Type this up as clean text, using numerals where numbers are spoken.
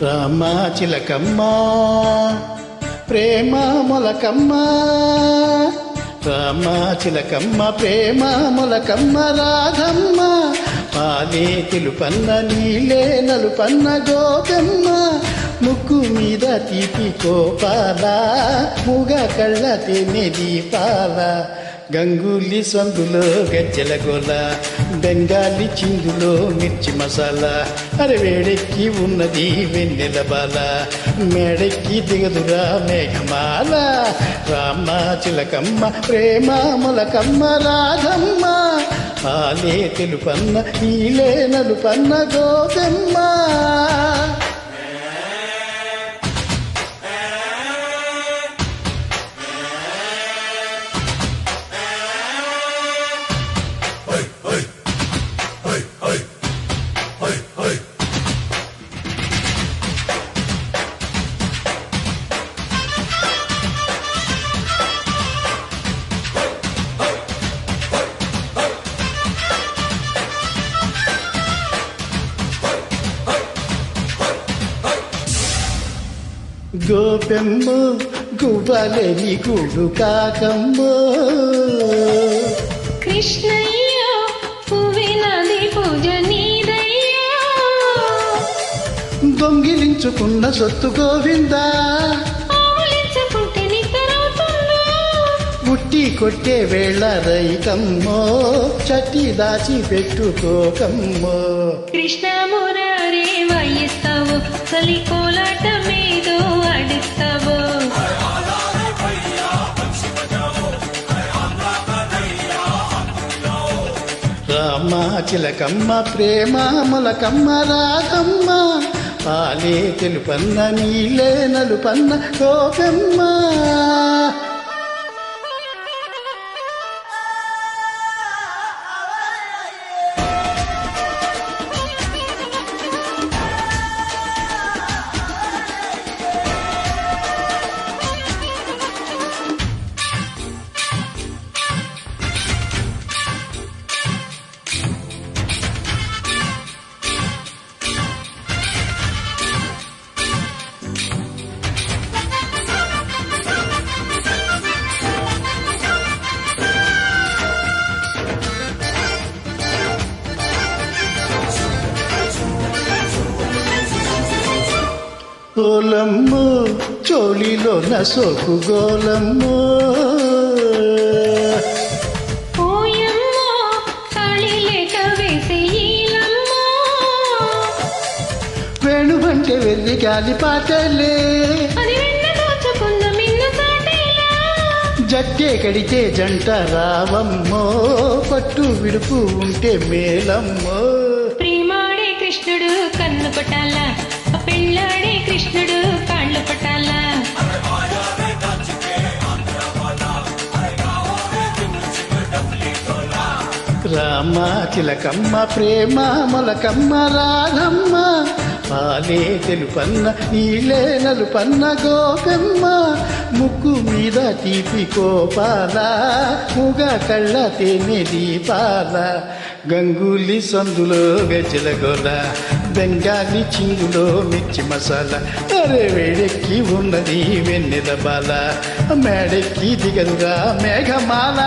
రామ చిలకమ్మ ప్రేమ మొలకమ్మ, రామ చిలకమ్మ ప్రేమ మొలకమ్మ రాధమ్మ, పాలే తెలుపన్న నీలే నలుపన్న గోపెమ్మ, ముక్కు మీద తీపి కోపాల మూగ కళ్ళ తేనె దీపాల, గంగూలి సందులో గజ్జల గోల, బెంగాలీ చిందులో మిర్చి మసాలా, అరే వేడెక్కి ఉన్నది వెన్నెల బాల, మేడెక్కి దిగదురా మేఘమాల, రామ చిలకమ్మ ప్రేమ మొలకమ్మ రాధమ్మ, పాలే తెలుపన్న నీలే నలుపన్న గోపెమ్మ. గోపెమ్మ గువ్వలేని గూడు కాకమ్మ, కృష్ణయ్య పువ్వినది పూజ నీదయ్యా, దొంగిలించుకున్న సొత్తు గోవిందా, ఆవులించుకుంటే నిద్రవుతుందా, ఉట్టి కొట్టే వేళ రైకమ్మో, చట్టి దాచి పెట్టుకోకమ్మో, కృష్ణ మురారే వయస్తావు చలి కోలాట మీదో అడిస్తావు, రామ చిలకమ్మ ప్రేమ మొలకమ్మ రాధమ్మ, పాలే తెలుపన్న నీలే నలుపన్న గోపెమ్మ. ఓలమ్మో చోళీలో నసోకు గోలమ్మో, ఓయమ్మో తాళి లేక వేసే ఈలమ్మో, వేణువంటే వెళ్ళి గాలి పాటలే, అది వెన్న దోచుకున్న మిన్న సాటేలా, జట్టే కడితే జంట రావమ్మో, పట్టు విడుపు ఉంటే మేలమ్మో, ప్రేమాడే కృష్ణుడు కన్ను పట్టాల, పెళ్ళాడే కృష్ణుడు కాళ్ళు పట్టాల, రామ చిలకమ్మ ప్రేమ మొలకమ్మ రాధమ్మ, పాలే తెలుపన్న నీలే నలుపన్న గోపెమ్మ, ముక్కు మీద తీపి కోపాల మూగ కళ్ళ తేనె దీపాల, గంగూలి సందులో గజ్జల గోల, బెంగాలీ చిందులో మిర్చి మసాలా, అరే వేడెక్కి ఉన్నది వెన్నెల బాల, మేడెక్కి దిగదురా మేఘమాల.